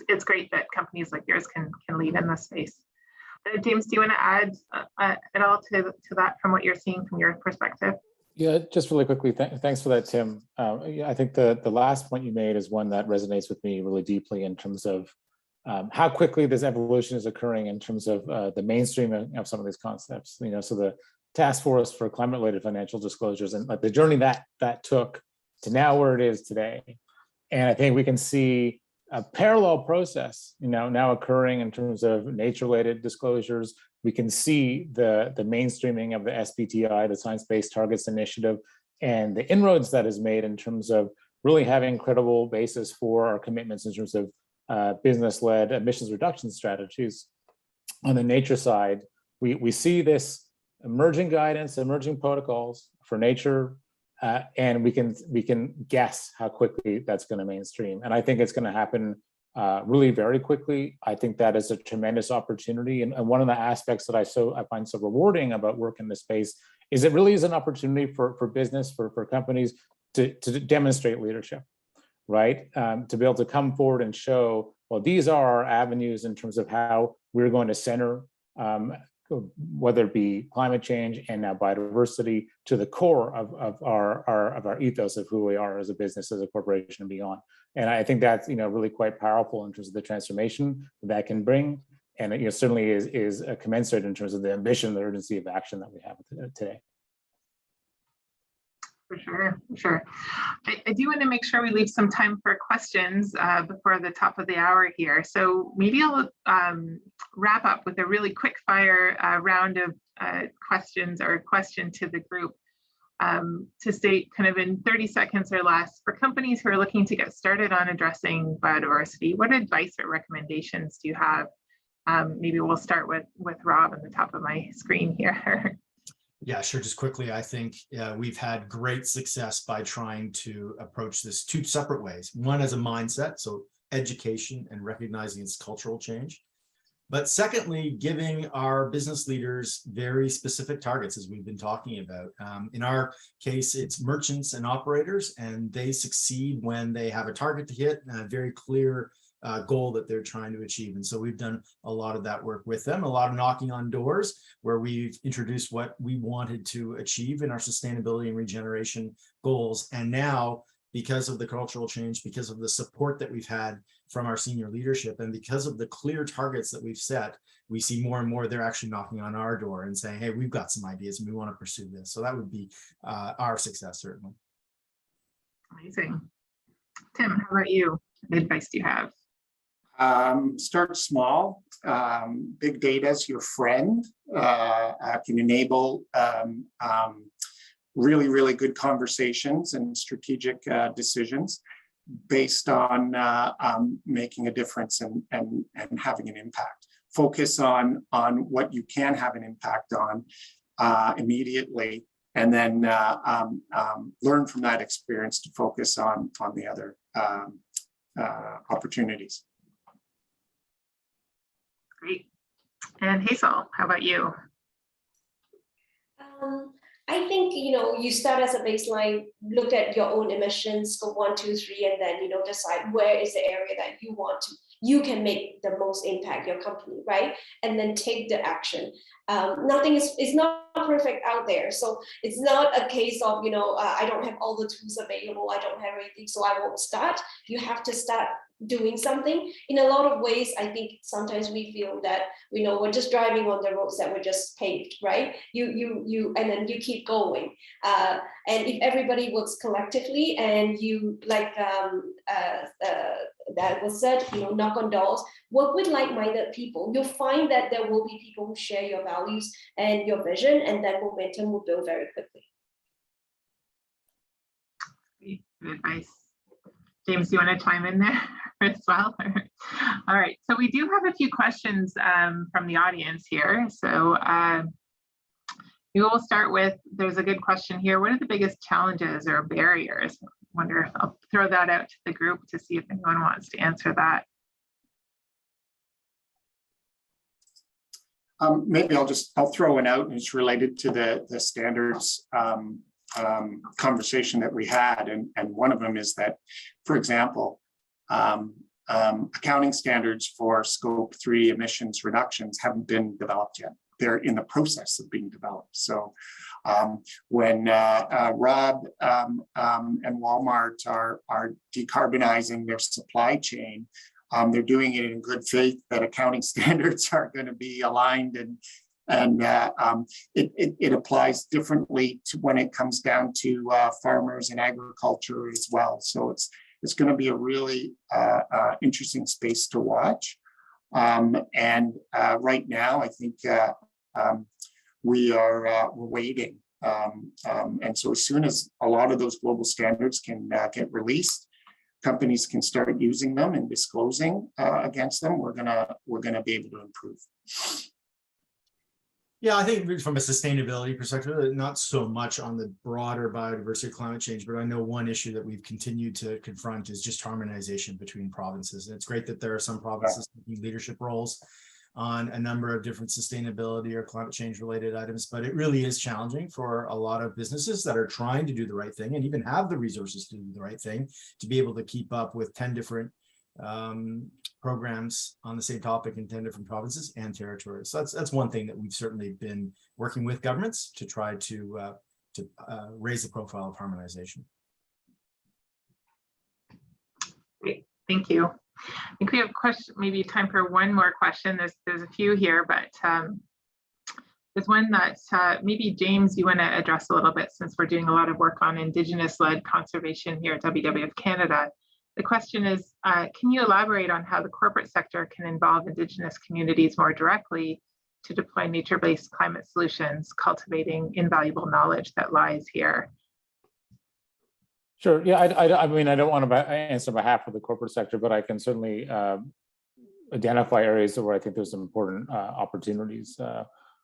it's great that companies like yours can lead in this space. James, do you want to add at all to that from what you're seeing from your perspective? Yeah, just really quickly, thanks for that, Tim. I think the last point you made is one that resonates with me really deeply in terms of how quickly this evolution is occurring in terms of the mainstreaming of some of these concepts. So the task force for climate-related financial disclosures and the journey that took to now where it is today. And I think we can see a parallel process, now occurring in terms of nature-related disclosures. We can see the mainstreaming of the SBTI, the Science-Based Targets Initiative, and the inroads that is made in terms of really having credible basis for our commitments in terms of business-led emissions reduction strategies. On the nature side, we see this emerging guidance, emerging protocols for nature, and we can guess how quickly that's going to mainstream. And I think it's going to happen really very quickly. I think that is a tremendous opportunity. And one of the aspects that I find so rewarding about work in this space is it really is an opportunity for business, for companies to demonstrate leadership, right? To be able to come forward and show, well, these are our avenues in terms of how we're going to center, whether it be climate change and now biodiversity, to the core of our ethos of who we are as a business, as a corporation, and beyond. And I think that's really quite powerful in terms of the transformation that can bring, and it certainly is commensurate in terms of the ambition, the urgency of action that we have today. For sure. I do want to make sure we leave some time for questions before the top of the hour here. So maybe I'll wrap up with a really quick fire round of questions, or a question to the group to state kind of in 30 seconds or less, for companies who are looking to get started on addressing biodiversity, what advice or recommendations do you have? Maybe we'll start with Rob on the top of my screen here. Yeah, sure. Just quickly, I think we've had great success by trying to approach this two separate ways. One as a mindset, so education and recognizing its cultural change. But secondly, giving our business leaders very specific targets, as we've been talking about. In our case, it's merchants and operators, and they succeed when they have a target to hit and a very clear goal that they're trying to achieve. And so we've done a lot of that work with them, a lot of knocking on doors where we've introduced what we wanted to achieve in our sustainability and regeneration goals. And now because of the cultural change, because of the support that we've had from our senior leadership, and because of the clear targets that we've set, we see more and more they're actually knocking on our door and saying, hey, we've got some ideas and we want to pursue this. So that would be our success, certainly. Amazing. Tim, how about you? What advice do you have? Start small. Big data is your friend. Can enable really, really good conversations and strategic decisions based on making a difference and having an impact. Focus on what you can have an impact on immediately, and then learn from that experience to focus on the other opportunities. Great. And Hazel, how about you? I think, you start as a baseline, look at your own emissions, scope 1, 2, 3, and then, decide where is the area that you can make the most impact, your company, right? And then take the action. Nothing is not perfect out there. So it's not a case of, I don't have all the tools available. I don't have anything, so I won't start. You have to start doing something. In a lot of ways, I think sometimes we feel that we're just driving on the roads that were just paved, right? You and then you keep going. And if everybody works collectively, and you that was said, knock on doors, work with like-minded people, you'll find that there will be people who share your values and your vision, and that momentum will build very quickly. Good advice. James, do you want to chime in there as well? All right, so we do have a few questions from the audience here. So we will start with, there's a good question here. What are the biggest challenges or barriers? I wonder if I'll throw that out to the group to see if anyone wants to answer that. Maybe I'll throw one out, and it's related to the standards conversation that we had, and one of them is that, for example, accounting standards for scope 3 emissions reductions haven't been developed yet. They're in the process of being developed. So when Rob and Walmart are decarbonizing their supply chain, they're doing it in good faith that accounting standards are going to be aligned, and it applies differently to when it comes down to farmers and agriculture as well. So it's going to be a really interesting space to watch. And right now, I think we're waiting. And so as soon as a lot of those global standards can get released, companies can start using them and disclosing against them, we're gonna be able to improve. Yeah, I think from a sustainability perspective, not so much on the broader biodiversity climate change, but I know one issue that we've continued to confront is just harmonization between provinces. And it's great that there are some provinces taking leadership roles on a number of different sustainability or climate change related items, but it really is challenging for a lot of businesses that are trying to do the right thing and even have the resources to do the right thing to be able to keep up with 10 different programs on the same topic in 10 different provinces and territories. So that's one thing that we've certainly been working with governments to try to raise the profile of harmonization. Great, thank you. I think we have maybe time for one more question. There's a few here, but there's one that maybe James, you want to address a little bit, since we're doing a lot of work on Indigenous-led conservation here at WWF-Canada. The question is, can you elaborate on how the corporate sector can involve Indigenous communities more directly to deploy nature-based climate solutions, cultivating invaluable knowledge that lies here? Sure. Yeah, I mean, I don't want to answer on behalf of the corporate sector, but I can certainly identify areas where I think there's some important opportunities.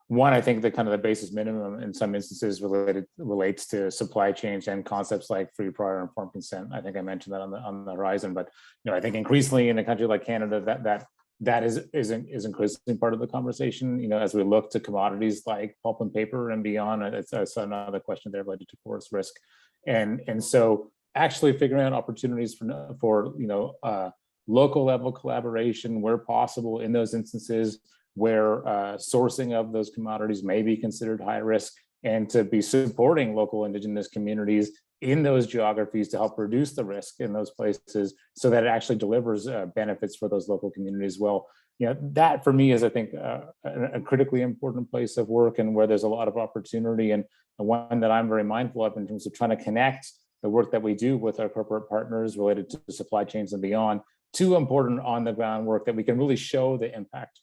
One, I think that kind of the basis minimum in some instances relates to supply chains and concepts like free, prior, informed consent. I think I mentioned that on the horizon, but I think increasingly in a country like Canada, that is increasingly part of the conversation. As we look to commodities like pulp and paper and beyond, it's another question there related to forest risk, and so actually figuring out opportunities for local level collaboration where possible in those instances where sourcing of those commodities may be considered high risk, and to be supporting local Indigenous communities in those geographies to help reduce the risk in those places so that it actually delivers benefits for those local communities. Well, that for me is, I think, a critically important place of work, and where there's a lot of opportunity, and one that I'm very mindful of in terms of trying to connect the work that we do with our corporate partners related to supply chains and beyond to important on the ground work that we can really show the impact,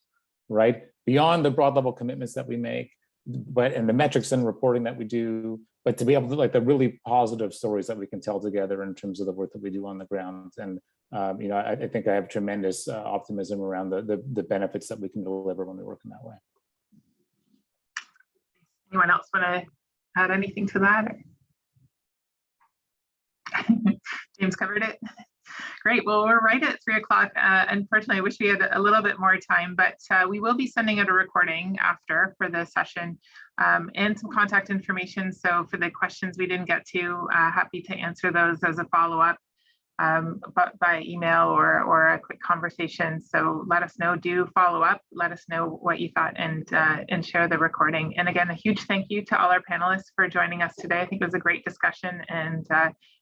right? Beyond the broad level commitments that we make, but in the metrics and reporting that we do, but to be able to like the really positive stories that we can tell together in terms of the work that we do on the ground. And I think I have tremendous optimism around the benefits that we can deliver when we work in that way. Anyone else want to add anything to that? James covered it. Great. Well, we're right at 3 o'clock. Unfortunately, I wish we had a little bit more time, but we will be sending out a recording after for the session and some contact information. So for the questions we didn't get to, happy to answer those as a follow-up, but by email or a quick conversation. So let us know, do follow up, let us know what you thought, and share the recording. And again, a huge thank you to all our panelists for joining us today. I think it was a great discussion, and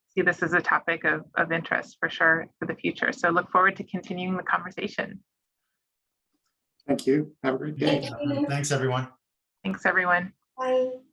see this as a topic of interest for sure for the future. So look forward to continuing the conversation. Thank you. Have a great day. Thanks, everyone. Thanks, everyone. Bye.